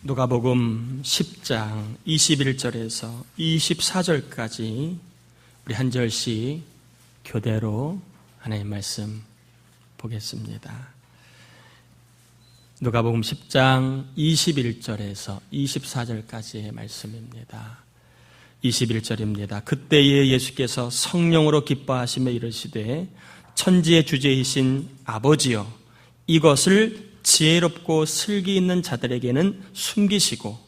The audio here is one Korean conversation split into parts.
누가복음 10장 21절에서 24절까지 우리 한 절씩 교대로 하나님 말씀 보겠습니다. 누가복음 10장 21절에서 24절까지의 말씀입니다. 21절입니다. 그때에 예수께서 성령으로 기뻐하시며 이르시되 천지의 주제이신 아버지여, 이것을 지혜롭고 슬기 있는 자들에게는 숨기시고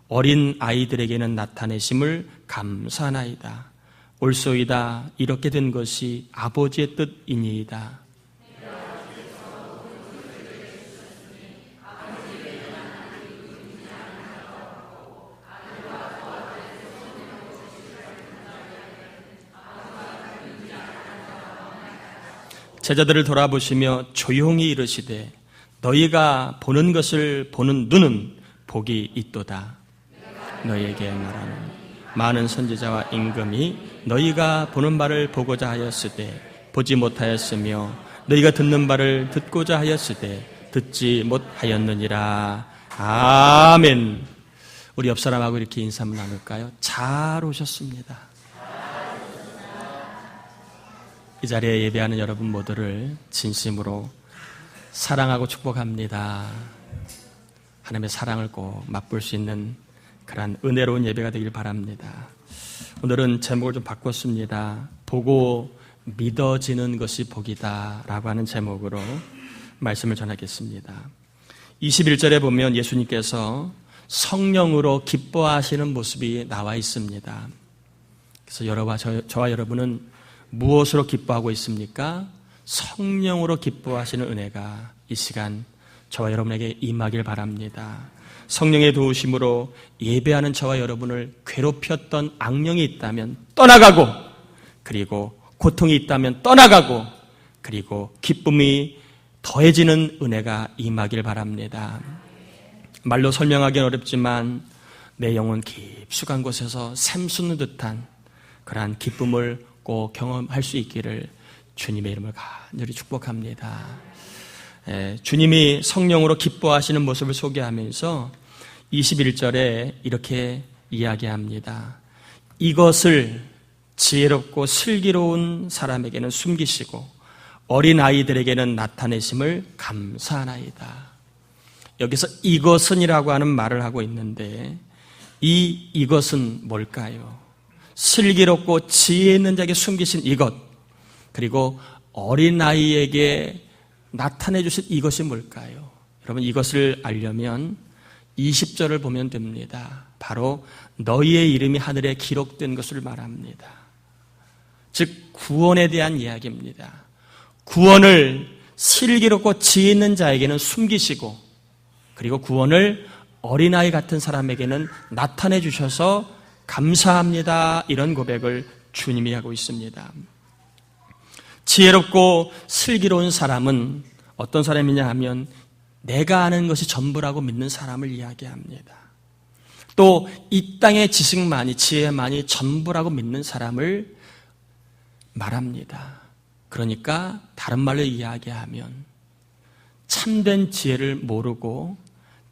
어린 아이들에게는 나타내심을 감사하나이다. 옳소이다. 이렇게 된 것이 아버지의 뜻이니이다. 제자들을 돌아보시며 조용히 이르시되 너희가 보는 것을 보는 눈은 복이 있도다. 너희에게 말하노니 많은 선지자와 임금이 너희가 보는 바를 보고자 하였으되 보지 못하였으며 너희가 듣는 바를 듣고자 하였으되 듣지 못하였느니라. 아멘. 우리 옆 사람하고 이렇게 인사 한번 나눌까요? 잘 오셨습니다. 이 자리에 예배하는 여러분 모두를 진심으로 사랑하고 축복합니다. 하나님의 사랑을 꼭 맛볼 수 있는 그런 은혜로운 예배가 되길 바랍니다. 오늘은 제목을 좀 바꿨습니다. 보고 믿어지는 것이 복이다 라고 하는 제목으로 말씀을 전하겠습니다. 21절에 보면 예수님께서 성령으로 기뻐하시는 모습이 나와 있습니다. 그래서 저와 여러분은 무엇으로 기뻐하고 있습니까? 성령으로 기뻐하시는 은혜가 이 시간 저와 여러분에게 임하길 바랍니다. 성령의 도우심으로 예배하는 저와 여러분을 괴롭혔던 악령이 있다면 떠나가고, 그리고 고통이 있다면 떠나가고, 그리고 기쁨이 더해지는 은혜가 임하길 바랍니다. 말로 설명하기는 어렵지만 내 영혼 깊숙한 곳에서 샘솟는 듯한 그러한 기쁨을 꼭 경험할 수 있기를 주님의 이름을 간절히 축복합니다. 주님이 성령으로 기뻐하시는 모습을 소개하면서 21절에 이렇게 이야기합니다. 이것을 지혜롭고 슬기로운 사람에게는 숨기시고 어린 아이들에게는 나타내심을 감사하나이다. 여기서 이것은이라고 하는 말을 하고 있는데 이것은 뭘까요? 슬기롭고 지혜 있는 자에게 숨기신 이것, 그리고 어린아이에게 나타내 주신 이것이 뭘까요? 여러분, 이것을 알려면 20절을 보면 됩니다. 바로 너희의 이름이 하늘에 기록된 것을 말합니다. 즉 구원에 대한 이야기입니다. 구원을 슬기롭고 지혜 있는 자에게는 숨기시고, 그리고 구원을 어린아이 같은 사람에게는 나타내 주셔서 감사합니다. 이런 고백을 주님이 하고 있습니다. 지혜롭고 슬기로운 사람은 어떤 사람이냐 하면 내가 아는 것이 전부라고 믿는 사람을 이야기합니다. 또 이 땅의 지식만이, 지혜만이 전부라고 믿는 사람을 말합니다. 그러니까 다른 말로 이야기하면 참된 지혜를 모르고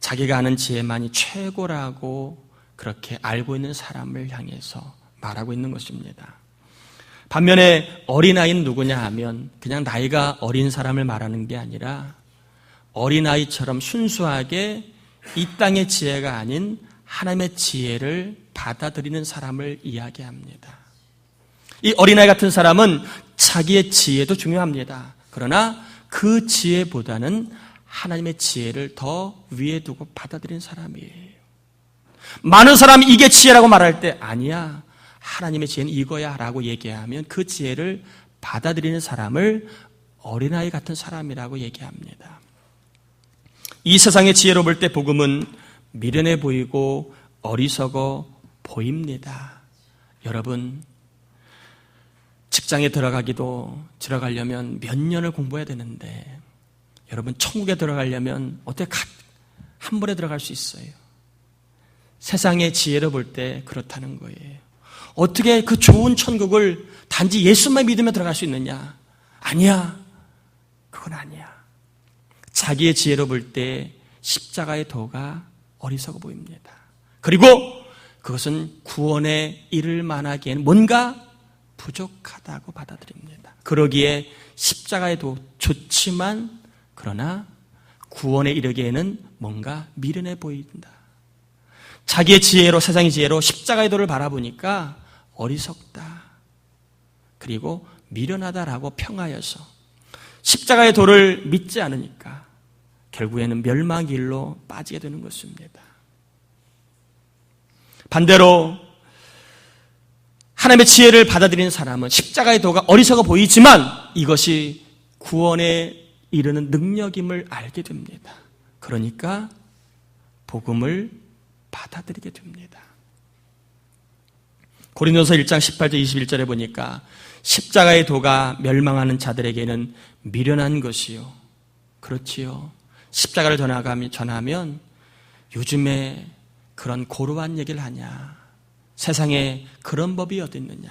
자기가 아는 지혜만이 최고라고 그렇게 알고 있는 사람을 향해서 말하고 있는 것입니다. 반면에 어린아이는 누구냐 하면 그냥 나이가 어린 사람을 말하는 게 아니라 어린아이처럼 순수하게 이 땅의 지혜가 아닌 하나님의 지혜를 받아들이는 사람을 이야기합니다. 이 어린아이 같은 사람은 자기의 지혜도 중요합니다. 그러나 그 지혜보다는 하나님의 지혜를 더 위에 두고 받아들이는 사람이에요. 많은 사람이 이게 지혜라고 말할 때 아니야, 하나님의 지혜는 이거야 라고 얘기하면 그 지혜를 받아들이는 사람을 어린아이 같은 사람이라고 얘기합니다. 이 세상의 지혜로 볼 때 복음은 미련해 보이고 어리석어 보입니다. 여러분, 직장에 들어가려면 몇 년을 공부해야 되는데, 여러분 천국에 들어가려면 어떻게 한 번에 들어갈 수 있어요? 세상의 지혜로 볼 때 그렇다는 거예요. 어떻게 그 좋은 천국을 단지 예수만 믿으면 들어갈 수 있느냐? 아니야. 그건 아니야. 자기의 지혜로 볼 때 십자가의 도가 어리석어 보입니다. 그리고 그것은 구원에 이를 만하기에는 뭔가 부족하다고 받아들입니다. 그러기에 십자가의 도 좋지만 그러나 구원에 이르기에는 뭔가 미련해 보인다. 자기의 지혜로, 세상의 지혜로 십자가의 도를 바라보니까 어리석다. 그리고 미련하다라고 평하여서 십자가의 도를 믿지 않으니까 결국에는 멸망의 길로 빠지게 되는 것입니다. 반대로 하나님의 지혜를 받아들이는 사람은 십자가의 도가 어리석어 보이지만 이것이 구원에 이르는 능력임을 알게 됩니다. 그러니까 복음을 받아들이게 됩니다. 고린도서 1장 18절 21절에 보니까 십자가의 도가 멸망하는 자들에게는 미련한 것이요. 그렇지요. 십자가를 전하면 요즘에 그런 고루한 얘기를 하냐. 세상에 그런 법이 어디 있느냐.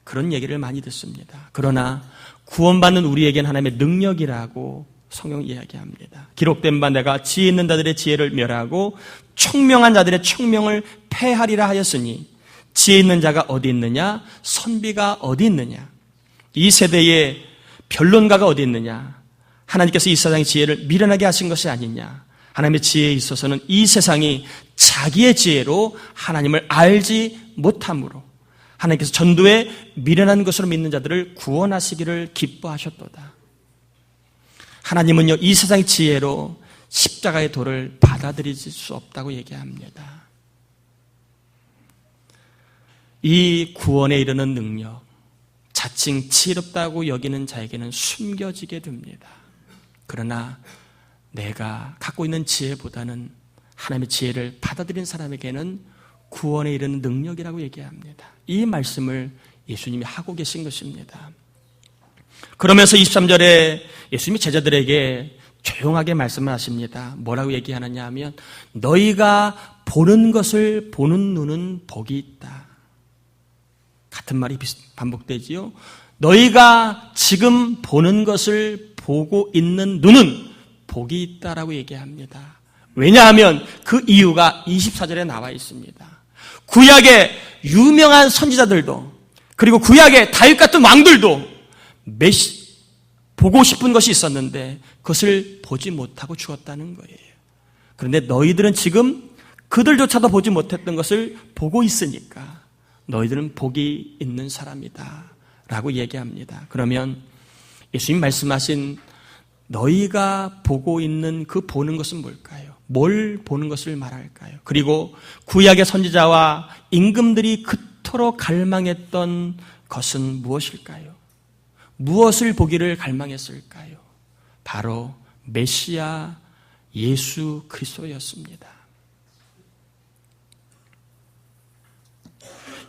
그런 얘기를 많이 듣습니다. 그러나 구원받는 우리에겐 하나님의 능력이라고 성경이 이야기합니다. 기록된 바 내가 지혜 있는 자들의 지혜를 멸하고 총명한 자들의 총명을 패하리라 하였으니 지혜 있는 자가 어디 있느냐? 선비가 어디 있느냐? 이 세대의 변론가가 어디 있느냐? 하나님께서 이 세상의 지혜를 미련하게 하신 것이 아니냐? 하나님의 지혜에 있어서는 이 세상이 자기의 지혜로 하나님을 알지 못함으로 하나님께서 전도에 미련한 것으로 믿는 자들을 구원하시기를 기뻐하셨도다. 하나님은요, 이 세상의 지혜로 십자가의 도를 받아들이실 수 없다고 얘기합니다. 이 구원에 이르는 능력, 자칭 지혜롭다고 여기는 자에게는 숨겨지게 됩니다. 그러나 내가 갖고 있는 지혜보다는 하나님의 지혜를 받아들인 사람에게는 구원에 이르는 능력이라고 얘기합니다. 이 말씀을 예수님이 하고 계신 것입니다. 그러면서 23절에 예수님이 제자들에게 조용하게 말씀을 하십니다. 뭐라고 얘기하느냐 하면 너희가 보는 것을 보는 눈은 복이 있다. 같은 말이 반복되지요. 너희가 지금 보는 것을 보고 있는 눈은 복이 있다라고 얘기합니다. 왜냐하면 그 이유가 24절에 나와 있습니다. 구약의 유명한 선지자들도 그리고 구약의 다윗 같은 왕들도 보고 싶은 것이 있었는데 그것을 보지 못하고 죽었다는 거예요. 그런데 너희들은 지금 그들조차도 보지 못했던 것을 보고 있으니까 너희들은 복이 있는 사람이다 라고 얘기합니다. 그러면 예수님 말씀하신 너희가 보고 있는 그 보는 것은 뭘까요? 뭘 보는 것을 말할까요? 그리고 구약의 선지자와 임금들이 그토록 갈망했던 것은 무엇일까요? 무엇을 보기를 갈망했을까요? 바로 메시아 예수 그리스도였습니다.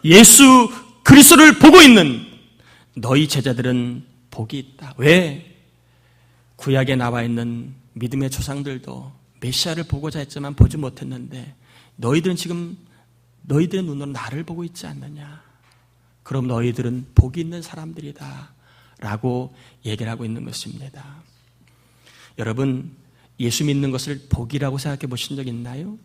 예수 그리스도를 보고 있는 너희 제자들은 복이 있다. 왜? 구약에 나와 있는 믿음의 조상들도 메시아를 보고자 했지만 보지 못했는데 너희들은 지금 너희들의 눈으로 나를 보고 있지 않느냐. 그럼 너희들은 복이 있는 사람들이다 라고 얘기를 하고 있는 것입니다. 여러분, 예수 믿는 것을 복이라고 생각해 보신 적 있나요?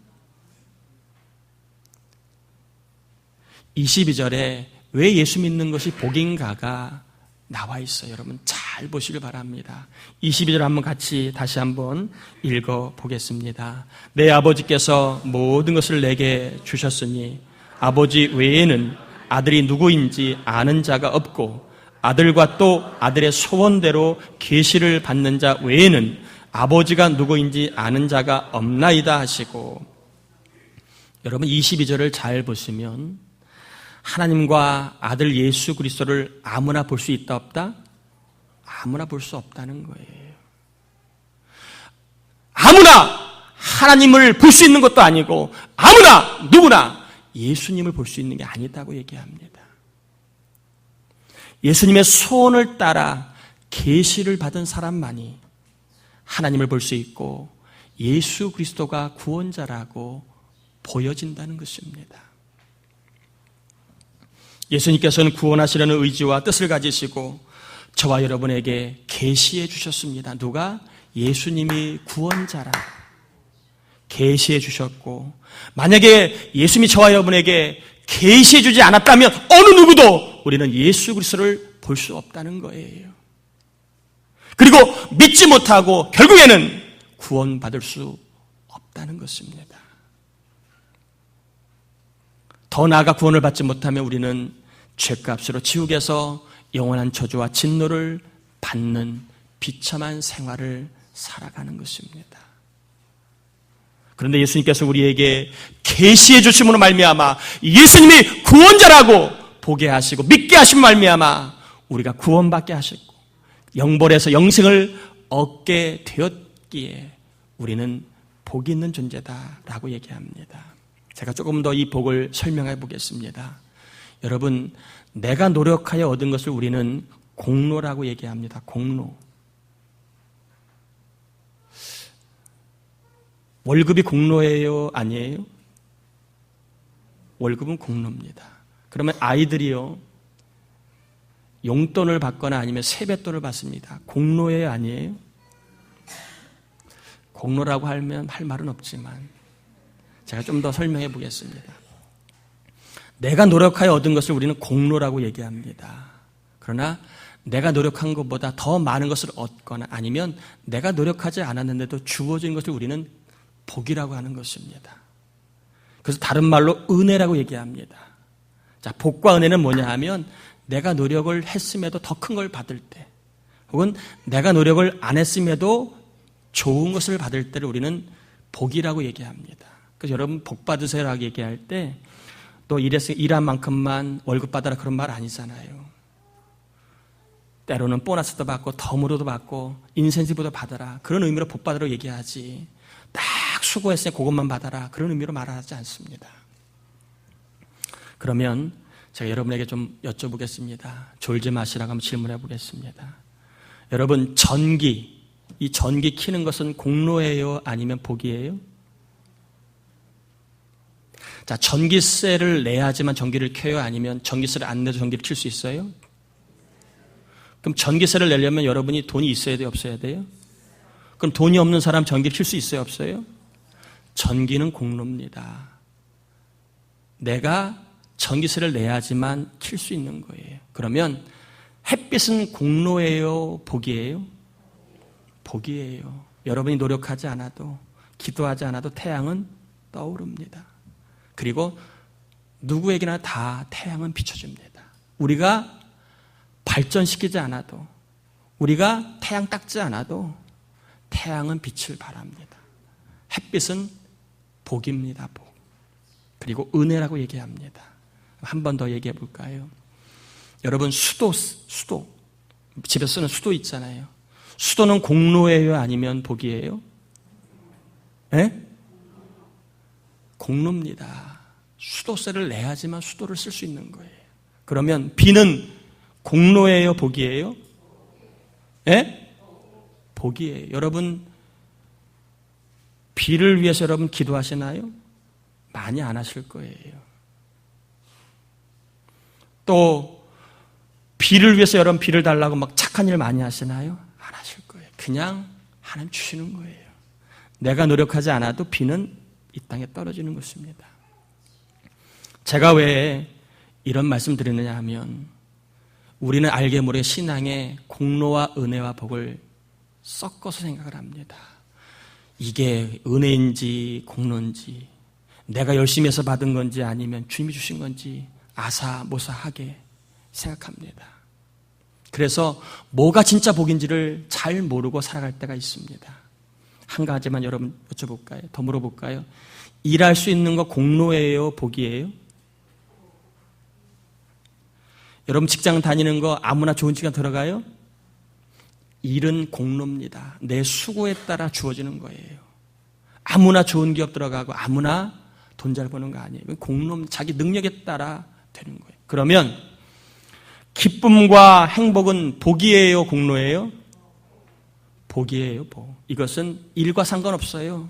22절에 왜 예수 믿는 것이 복인가가 나와 있어요. 여러분 잘 보시길 바랍니다. 22절 한번 같이 다시 한번 읽어보겠습니다. 내 아버지께서 모든 것을 내게 주셨으니 아버지 외에는 아들이 누구인지 아는 자가 없고 아들과 또 아들의 소원대로 계시를 받는 자 외에는 아버지가 누구인지 아는 자가 없나이다 하시고, 여러분 22절을 잘 보시면 하나님과 아들 예수 그리스도를 아무나 볼 수 있다 없다? 아무나 볼 수 없다는 거예요. 아무나 하나님을 볼 수 있는 것도 아니고 아무나 누구나 예수님을 볼 수 있는 게 아니다고 얘기합니다. 예수님의 소원을 따라 계시를 받은 사람만이 하나님을 볼 수 있고 예수 그리스도가 구원자라고 보여진다는 것입니다. 예수님께서는 구원하시려는 의지와 뜻을 가지시고 저와 여러분에게 계시해 주셨습니다. 누가? 예수님이 구원자라. 계시해 주셨고, 만약에 예수님이 저와 여러분에게 계시해 주지 않았다면 어느 누구도 우리는 예수 그리스도를 볼 수 없다는 거예요. 그리고 믿지 못하고 결국에는 구원받을 수 없다는 것입니다. 더 나아가 구원을 받지 못하면 우리는 죄값으로 지옥에서 영원한 저주와 진노를 받는 비참한 생활을 살아가는 것입니다. 그런데 예수님께서 우리에게 계시해 주심으로 말미암아 예수님이 구원자라고 보게 하시고 믿게 하심으로 말미암아 우리가 구원받게 하셨고 영벌에서 영생을 얻게 되었기에 우리는 복이 있는 존재다라고 얘기합니다. 제가 조금 더 이 복을 설명해 보겠습니다. 여러분, 내가 노력하여 얻은 것을 우리는 공로라고 얘기합니다. 공로. 월급이 공로예요? 아니에요? 월급은 공로입니다. 그러면 아이들이요, 용돈을 받거나 아니면 세뱃돈을 받습니다. 공로예요? 아니에요? 공로라고 하면 할 말은 없지만 제가 좀 더 설명해 보겠습니다. 내가 노력하여 얻은 것을 우리는 공로라고 얘기합니다. 그러나 내가 노력한 것보다 더 많은 것을 얻거나 아니면 내가 노력하지 않았는데도 주어진 것을 우리는 복이라고 하는 것입니다. 그래서 다른 말로 은혜라고 얘기합니다. 자, 복과 은혜는 뭐냐 하면 내가 노력을 했음에도 더 큰 걸 받을 때, 혹은 내가 노력을 안 했음에도 좋은 것을 받을 때를 우리는 복이라고 얘기합니다. 그래서 여러분 복 받으세요라고 얘기할 때 또 일한 만큼만 월급 받아라 그런 말 아니잖아요. 때로는 보너스도 받고 덤으로도 받고 인센티브도 받아라 그런 의미로 복 받으라고 얘기하지, 딱 수고했으니 그것만 받아라 그런 의미로 말하지 않습니다. 그러면 제가 여러분에게 좀 여쭤보겠습니다. 졸지 마시라고 한번 질문해 보겠습니다. 여러분, 이 전기 켜는 것은 공로예요? 아니면 복이에요? 자, 전기세를 내야지만 전기를 켜요? 아니면 전기세를 안 내도 전기를 켤 수 있어요? 그럼 전기세를 내려면 여러분이 돈이 있어야 돼요? 없어야 돼요? 그럼 돈이 없는 사람 전기를 켤 수 있어요? 없어요? 전기는 공로입니다. 내가 전기세를 내야지만 켤 수 있는 거예요. 그러면 햇빛은 공로예요? 복이에요? 복이에요. 여러분이 노력하지 않아도, 기도하지 않아도 태양은 떠오릅니다. 그리고 누구에게나 다 태양은 비춰줍니다. 우리가 발전시키지 않아도, 우리가 태양 닦지 않아도 태양은 빛을 발합니다. 햇빛은 복입니다. 복. 그리고 은혜라고 얘기합니다. 한 번 더 얘기해 볼까요? 여러분, 수도 집에 쓰는 수도 있잖아요. 수도는 공로예요? 아니면 복이에요? 네? 공로입니다. 수도세를 내야지만 수도를 쓸 수 있는 거예요. 그러면 비는 공로예요? 복이에요? 네? 복이에요. 여러분, 비를 위해서 여러분 기도하시나요? 많이 안 하실 거예요. 또 비를 위해서 여러분 비를 달라고 막 착한 일 많이 하시나요? 안 하실 거예요. 그냥 하나님 주시는 거예요. 내가 노력하지 않아도 비는 이 땅에 떨어지는 것입니다. 제가 왜 이런 말씀 드리느냐 하면 우리는 알게 모르게 신앙에 공로와 은혜와 복을 섞어서 생각을 합니다. 이게 은혜인지 공로인지, 내가 열심히 해서 받은 건지 아니면 주님이 주신 건지 아사모사하게 생각합니다. 그래서 뭐가 진짜 복인지를 잘 모르고 살아갈 때가 있습니다. 한 가지만 여러분 여쭤볼까요? 더 물어볼까요? 일할 수 있는 거 공로예요? 복이에요? 여러분 직장 다니는 거 아무나 좋은 직장 들어가요? 일은 공로입니다. 내 수고에 따라 주어지는 거예요. 아무나 좋은 기업 들어가고 아무나 돈 잘 버는 거 아니에요. 공로, 자기 능력에 따라 되는 거예요. 그러면 기쁨과 행복은 복이에요? 공로예요? 복이에요. 복. 이것은 일과 상관없어요.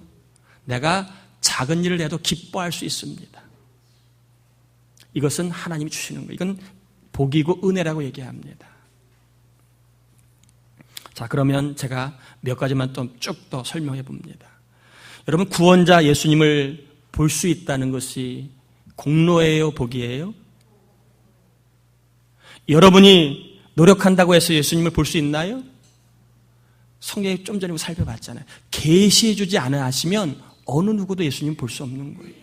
내가 작은 일을 해도 기뻐할 수 있습니다. 이것은 하나님이 주시는 거예요. 이건 복이고 은혜라고 얘기합니다. 자, 그러면 제가 몇 가지만 또 쭉 더 설명해 봅니다. 여러분, 구원자 예수님을 볼 수 있다는 것이 공로예요, 복이에요? 여러분이 노력한다고 해서 예수님을 볼 수 있나요? 성경에 좀 전에 살펴봤잖아요. 계시해 주지 않아 하시면 어느 누구도 예수님 볼 수 없는 거예요.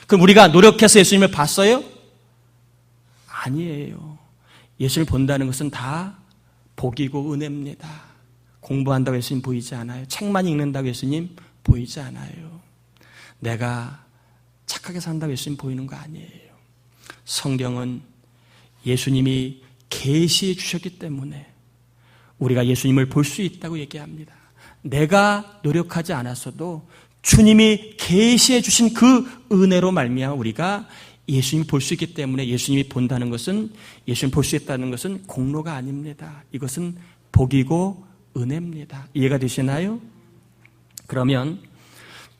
그럼 우리가 노력해서 예수님을 봤어요? 아니에요. 예수님을 본다는 것은 다 복이고 은혜입니다. 공부한다고 예수님 보이지 않아요. 책만 읽는다고 예수님 보이지 않아요. 내가 착하게 산다고 예수님 보이는 거 아니에요. 성경은 예수님이 계시해 주셨기 때문에 우리가 예수님을 볼 수 있다고 얘기합니다. 내가 노력하지 않았어도 주님이 계시해 주신 그 은혜로 말미암아 우리가 예수님을 볼 수 있기 때문에 예수님이 본다는 것은, 예수님 볼 수 있다는 것은 공로가 아닙니다. 이것은 복이고 은혜입니다. 이해가 되시나요? 그러면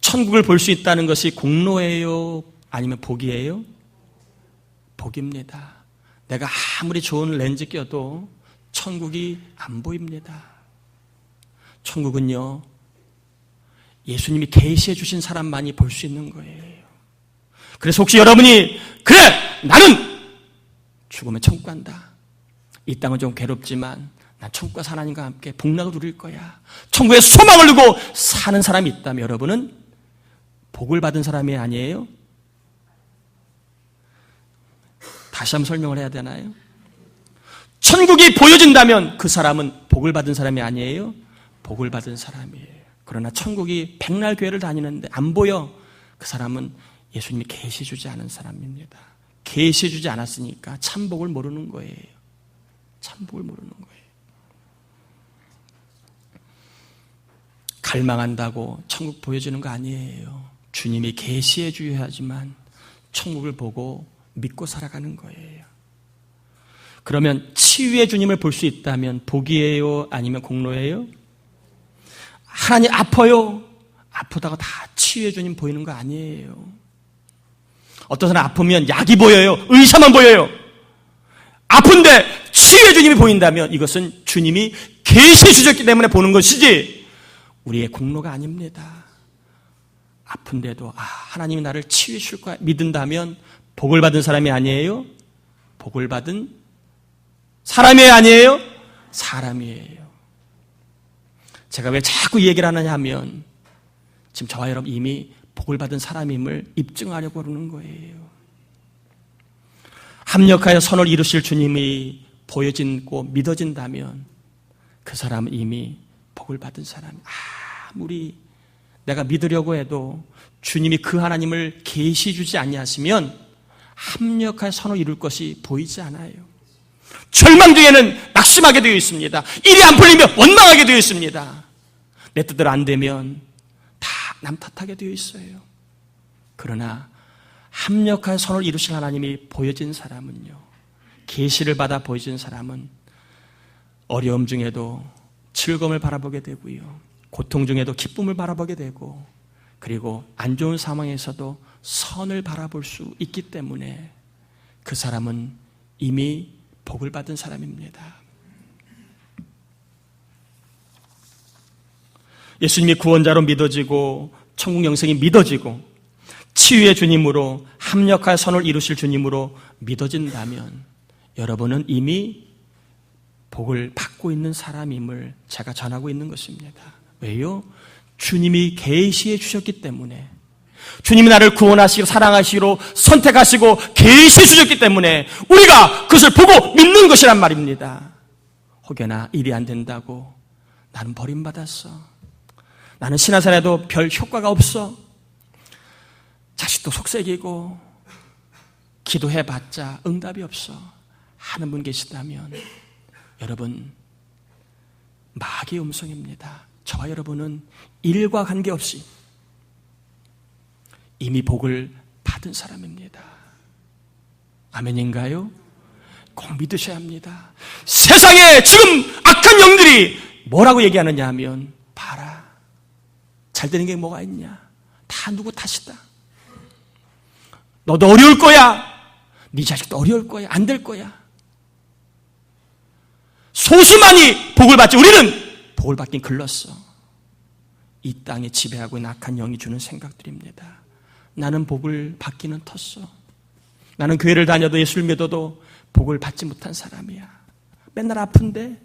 천국을 볼 수 있다는 것이 공로예요? 아니면 복이에요? 복입니다. 내가 아무리 좋은 렌즈 껴도 천국이 안 보입니다. 천국은요, 예수님이 계시해 주신 사람만이 볼 수 있는 거예요. 그래서 혹시 여러분이 그래, 나는 죽으면 천국 간다. 이 땅은 좀 괴롭지만 난 천국과 하나님과 함께 복락을 누릴 거야. 천국에 소망을 두고 사는 사람이 있다면 여러분은 복을 받은 사람이 아니에요? 다시 한번 설명을 해야 되나요? 천국이 보여진다면 그 사람은 복을 받은 사람이 아니에요? 복을 받은 사람이에요. 그러나 천국이 백날 교회를 다니는데 안 보여. 그 사람은 예수님이 계시해 주지 않은 사람입니다. 계시해 주지 않았으니까 참복을 모르는 거예요. 참복을 모르는 거예요. 갈망한다고 천국 보여주는 거 아니에요. 주님이 계시해 주어야지만 천국을 보고 믿고 살아가는 거예요. 그러면 치유의 주님을 볼 수 있다면 복이에요? 아니면 공로예요? 하나님 아파요? 아프다고 다 치유의 주님 보이는 거 아니에요. 어떤 사람 아프면 약이 보여요? 의사만 보여요? 아픈데 치유의 주님이 보인다면 이것은 주님이 계시해 주셨기 때문에 보는 것이지 우리의 공로가 아닙니다. 아픈데도 하나님이 나를 치유해 줄 거야 믿는다면 복을 받은 사람이 아니에요? 복을 받은 사람이 아니에요? 사람이에요. 제가 왜 자꾸 이 얘기를 하느냐 하면 지금 저와 여러분 이미 복을 받은 사람임을 입증하려고 그러는 거예요. 합력하여 선을 이루실 주님이 보여지고 믿어진다면 그 사람은 이미 복을 받은 사람. 아무리 내가 믿으려고 해도 주님이 그 하나님을 계시해 주지 아니하시면 합력하여 선을 이룰 것이 보이지 않아요. 절망 중에는 낙심하게 되어 있습니다. 일이 안 풀리면 원망하게 되어 있습니다. 내 뜻대로 안 되면 다 남 탓하게 되어 있어요. 그러나 합력하여 선을 이루실 하나님이 보여진 사람은요, 계시를 받아 보여진 사람은 어려움 중에도 즐거움을 바라보게 되고요, 고통 중에도 기쁨을 바라보게 되고, 그리고 안 좋은 상황에서도 선을 바라볼 수 있기 때문에 그 사람은 이미 복을 받은 사람입니다. 예수님이 구원자로 믿어지고 천국 영생이 믿어지고 치유의 주님으로 합력하여 선을 이루실 주님으로 믿어진다면 여러분은 이미 복을 받고 있는 사람임을 제가 전하고 있는 것입니다. 왜요? 주님이 계시해 주셨기 때문에, 주님이 나를 구원하시고 사랑하시고 선택하시고 계시해 주셨기 때문에 우리가 그것을 보고 믿는 것이란 말입니다. 혹여나 일이 안 된다고 나는 버림받았어, 나는 신앙생활에도 별 효과가 없어, 자식도 속색이고 기도해봤자 응답이 없어 하는 분 계시다면 여러분, 마귀의 음성입니다. 저와 여러분은 일과 관계없이 이미 복을 받은 사람입니다. 아멘인가요? 꼭 믿으셔야 합니다. 세상에 지금 악한 영들이 뭐라고 얘기하느냐 하면, 봐라, 잘 되는 게 뭐가 있냐, 다 누구 탓이다, 너도 어려울 거야, 네 자식도 어려울 거야, 안 될 거야. 소수만이 복을 받지 우리는 복을 받긴 글렀어. 이 땅에 지배하고 있는 악한 영이 주는 생각들입니다. 나는 복을 받기는 텄어. 나는 교회를 다녀도 예수를 믿어도 복을 받지 못한 사람이야. 맨날 아픈데,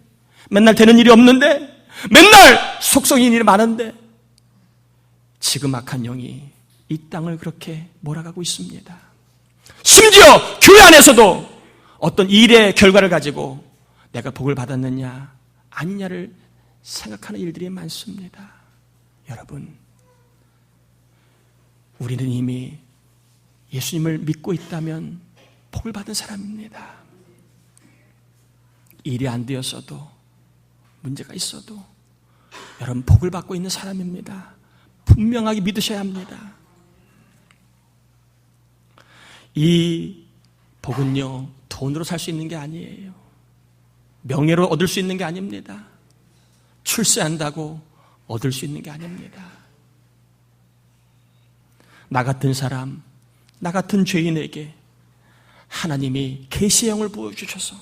맨날 되는 일이 없는데, 맨날 속성인 일이 많은데, 지금 악한 영이 이 땅을 그렇게 몰아가고 있습니다. 심지어 교회 안에서도 어떤 일의 결과를 가지고 내가 복을 받았느냐 아니냐를 생각하는 일들이 많습니다. 여러분, 우리는 이미 예수님을 믿고 있다면 복을 받은 사람입니다. 일이 안 되었어도, 문제가 있어도 여러분 복을 받고 있는 사람입니다. 분명하게 믿으셔야 합니다. 이 복은요, 돈으로 살 수 있는 게 아니에요. 명예로 얻을 수 있는 게 아닙니다. 출세한다고 얻을 수 있는 게 아닙니다. 나 같은 사람, 나 같은 죄인에게 하나님이 계시의 영을 부어주셔서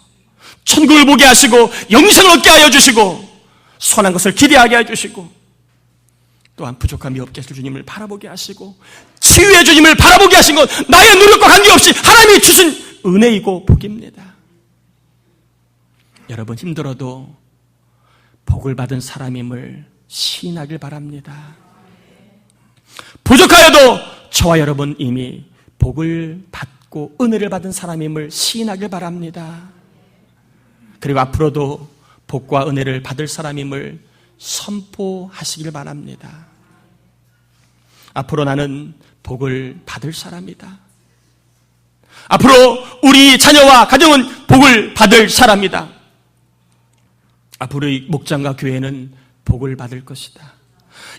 천국을 보게 하시고 영생을 얻게 하여 주시고 선한 것을 기대하게 해주시고 또한 부족함이 없게 하실 주님을 바라보게 하시고 치유의 주님을 바라보게 하신 것, 나의 노력과 관계없이 하나님이 주신 은혜이고 복입니다. 여러분, 힘들어도 복을 받은 사람임을 시인하길 바랍니다. 부족하여도 저와 여러분 이미 복을 받고 은혜를 받은 사람임을 시인하길 바랍니다. 그리고 앞으로도 복과 은혜를 받을 사람임을 선포하시길 바랍니다. 앞으로 나는 복을 받을 사람이다. 앞으로 우리 자녀와 가정은 복을 받을 사람이다. 앞으로 이 목장과 교회는 복을 받을 것이다.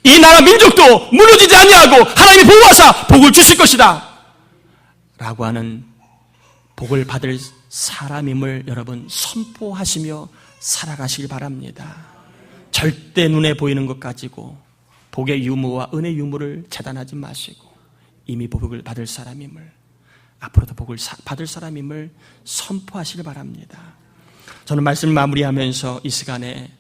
이 나라 민족도 무너지지 아니하고 하나님이 보호하사 복을 주실 것이다 라고 하는 복을 받을 사람임을 여러분 선포하시며 살아가시길 바랍니다. 절대 눈에 보이는 것 가지고 복의 유무와 은혜 유무를 재단하지 마시고 이미 복을 받을 사람임을, 앞으로도 복을 받을 사람임을 선포하시길 바랍니다. 저는 말씀을 마무리하면서 이 시간에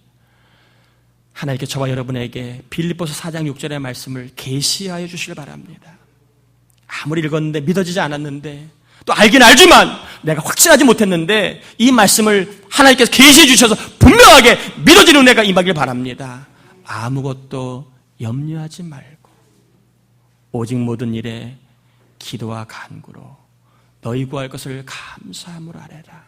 하나님께 저와 여러분에게 빌립보서 4장 6절의 말씀을 계시하여 주시길 바랍니다. 아무리 읽었는데 믿어지지 않았는데, 또 알긴 알지만 내가 확신하지 못했는데 이 말씀을 하나님께서 계시해 주셔서 분명하게 믿어지는 은혜가 임하길 바랍니다. 아무것도 염려하지 말고 오직 모든 일에 기도와 간구로 너희 구할 것을 감사함으로 아뢰라.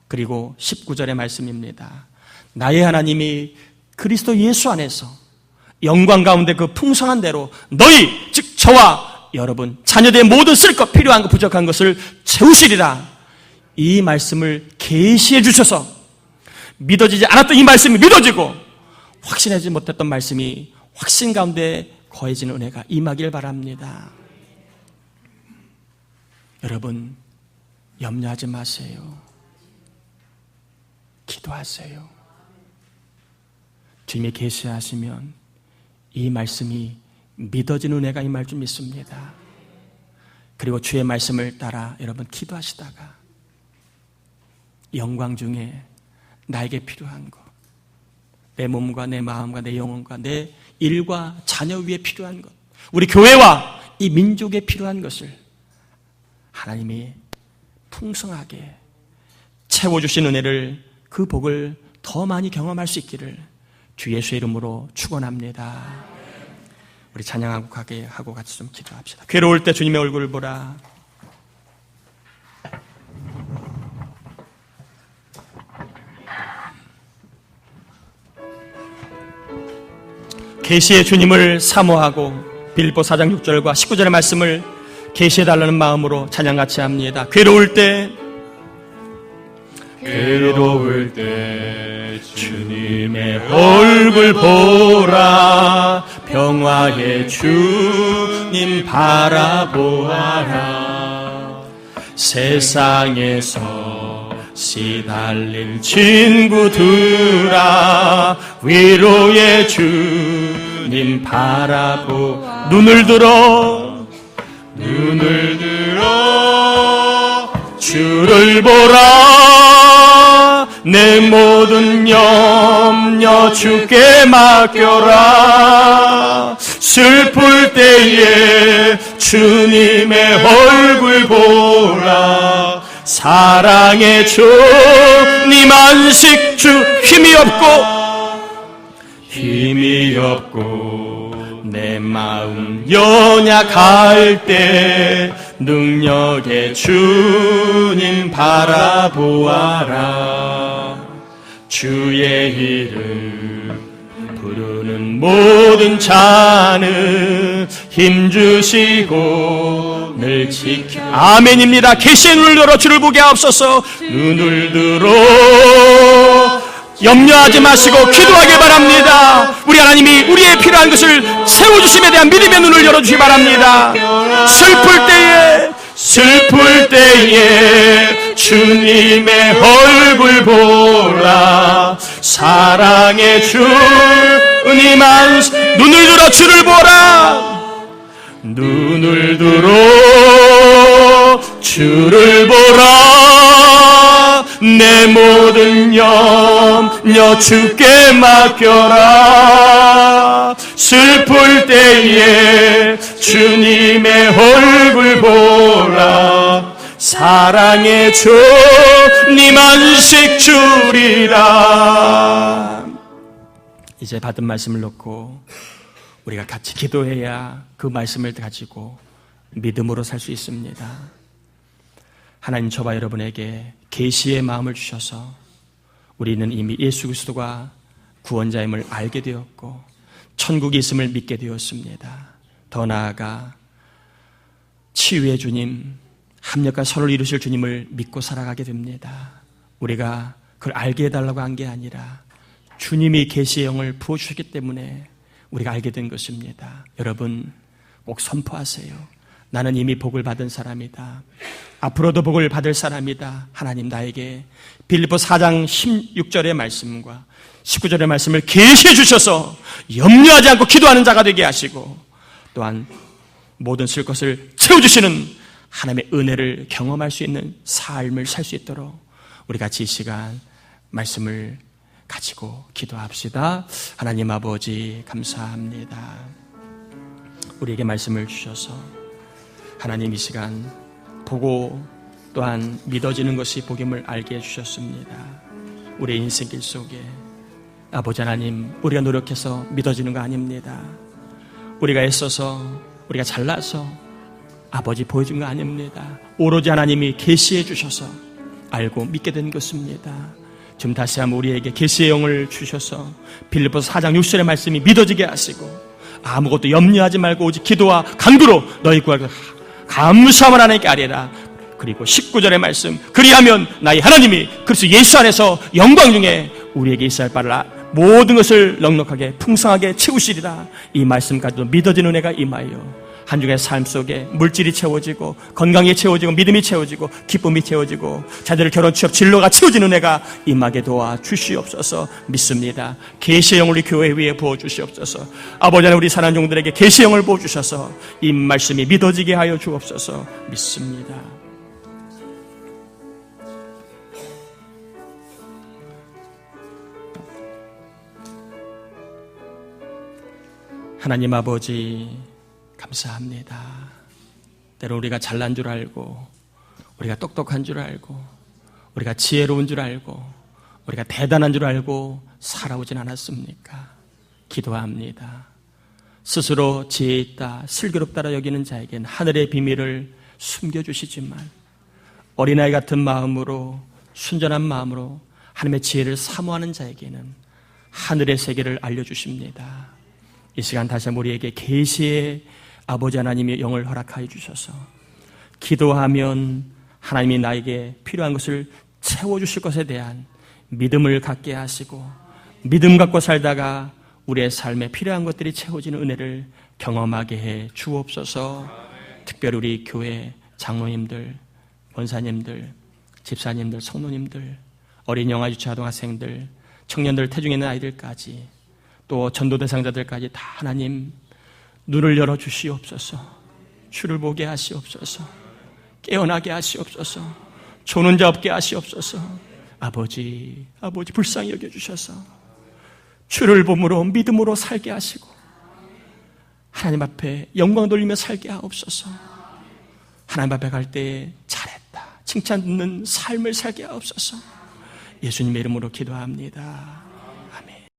그리고 19절의 말씀입니다. 나의 하나님이 그리스도 예수 안에서 영광 가운데 그 풍성한 대로 너희, 즉 저와 여러분 자녀들의 모든 쓸 것, 필요한 것, 부족한 것을 채우시리라. 이 말씀을 계시해 주셔서 믿어지지 않았던 이 말씀이 믿어지고 확신하지 못했던 말씀이 확신 가운데 거해지는 은혜가 임하길 바랍니다. 여러분, 염려하지 마세요. 기도하세요. 주님이 계시하시면 이 말씀이 믿어지는 은혜가 임할 줄 믿습니다. 그리고 주의 말씀을 따라 여러분 기도하시다가 영광 중에 나에게 필요한 것, 내 몸과 내 마음과 내 영혼과 내 일과 자녀 위에 필요한 것, 우리 교회와 이 민족에 필요한 것을 하나님이 풍성하게 채워주신 은혜를, 그 복을 더 많이 경험할 수 있기를 주 예수의 이름으로 축원합니다. 우리 찬양하고 가게 하고 같이 좀 기도합시다. 괴로울 때 주님의 얼굴을 보라. 계시의 주님을 사모하고 빌립보 4장 6절과 19절의 말씀을 계시해달라는 마음으로 찬양같이 합니다. 괴로울 때 주님의 얼굴 보라. 평화의 주님 바라보아라. 세상에서 시달린 친구들아, 위로의 주님 바라보. 눈을 들어 주를 보라. 내 모든 모든 염려 주께 맡겨라. 슬플 때에 주님의 얼굴 보라. 사랑의 주님 안식 주. 힘이 없고 내 마음 연약할 때 능력의 주님 바라보아라. 주의 이름 부르는 모든 자는 힘주시고 늘 지켜. 아멘입니다. 계시의 눈을 열어 주를 보게 하옵소서. 눈을 들어 염려하지 마시고 기도하기 바랍니다. 우리 하나님이 우리의 필요한 것을 채워주심에 대한 믿음의 눈을 열어주시기 바랍니다. 슬플 때에 주님의 얼굴 보라. 사랑의 주님 안식. 눈을 들어 주를 보라. 눈을 들어 주를 보라. 내 모든 염려 주께 맡겨라. 슬플 때에 주님의 얼굴 보라. 사랑의 주님 안식 주리라. 이제 받은 말씀을 놓고 우리가 같이 기도해야 그 말씀을 가지고 믿음으로 살 수 있습니다. 하나님, 저와 여러분에게 계시의 마음을 주셔서 우리는 이미 예수 그리스도가 구원자임을 알게 되었고 천국이 있음을 믿게 되었습니다. 더 나아가 치유의 주님, 합력과 선을 이루실 주님을 믿고 살아가게 됩니다. 우리가 그걸 알게 해달라고 한 게 아니라 주님이 계시의 영을 부어주셨기 때문에 우리가 알게 된 것입니다. 여러분 꼭 선포하세요. 나는 이미 복을 받은 사람이다. 앞으로도 복을 받을 사람이다. 하나님 나에게 빌립보 4장 16절의 말씀과 19절의 말씀을 계시해 주셔서 염려하지 않고 기도하는 자가 되게 하시고 또한 모든 쓸 것을 채워주시는 하나님의 은혜를 경험할 수 있는 삶을 살 수 있도록 우리 같이 이 시간 말씀을 가지고 기도합시다. 하나님 아버지 감사합니다. 우리에게 말씀을 주셔서 하나님 이 시간 보고 또한 믿어지는 것이 복임을 알게 해주셨습니다. 우리의 인생길 속에 아버지 하나님, 우리가 노력해서 믿어지는 거 아닙니다. 우리가 애써서 우리가 잘나서 아버지 보여준 거 아닙니다. 오로지 하나님이 계시해 주셔서 알고 믿게 된 것입니다. 지금 다시 한번 우리에게 계시의 영을 주셔서 빌립보서 4장 6절의 말씀이 믿어지게 하시고 아무것도 염려하지 말고 오직 기도와 간구로 너희 구하고 감사함을 하나님께 아뢰라. 그리고 19절의 말씀, 그리하면 나의 하나님이 그리스도 예수 안에서 영광 중에 우리에게 있어야 할 바를 모든 것을 넉넉하게 풍성하게 채우시리라. 이 말씀까지도 믿어지는 은혜가 임하여 한 주간의 삶 속에 물질이 채워지고 건강이 채워지고 믿음이 채워지고 기쁨이 채워지고 자녀들 결혼 취업 진로가 채워지는 은혜가 임하게 도와 주시옵소서. 믿습니다. 계시의 영을 우리 교회 위에 부어 주시옵소서. 아버지 하나님, 우리 사랑하는 종들에게 계시의 영을 부어 주셔서 이 말씀이 믿어지게 하여 주옵소서. 믿습니다. 하나님 아버지 감사합니다. 때로 우리가 잘난 줄 알고 우리가 똑똑한 줄 알고 우리가 지혜로운 줄 알고 우리가 대단한 줄 알고 살아오진 않았습니까? 기도합니다. 스스로 지혜 있다, 슬기롭다라 여기는 자에게는 하늘의 비밀을 숨겨주시지만 어린아이 같은 마음으로 순전한 마음으로 하나님의 지혜를 사모하는 자에게는 하늘의 세계를 알려주십니다. 이 시간 다시 한번 우리에게 계시의 아버지 하나님의 영을 허락하여 주셔서 기도하면 하나님이 나에게 필요한 것을 채워주실 것에 대한 믿음을 갖게 하시고 믿음 갖고 살다가 우리의 삶에 필요한 것들이 채워지는 은혜를 경험하게 해 주옵소서. 특별히 우리 교회 장로님들, 권사님들, 집사님들, 성도님들, 어린 영아유치 아동학생들, 청년들, 태중에 있는 아이들까지 또 전도 대상자들까지 다 하나님 눈을 열어 주시옵소서. 주를 보게 하시옵소서. 깨어나게 하시옵소서. 조는 자 없게 하시옵소서. 아버지 불쌍히 여겨주셔서 주를 봄으로 믿음으로 살게 하시고 하나님 앞에 영광 돌리며 살게 하옵소서. 하나님 앞에 갈 때에 잘했다 칭찬 듣는 삶을 살게 하옵소서. 예수님의 이름으로 기도합니다.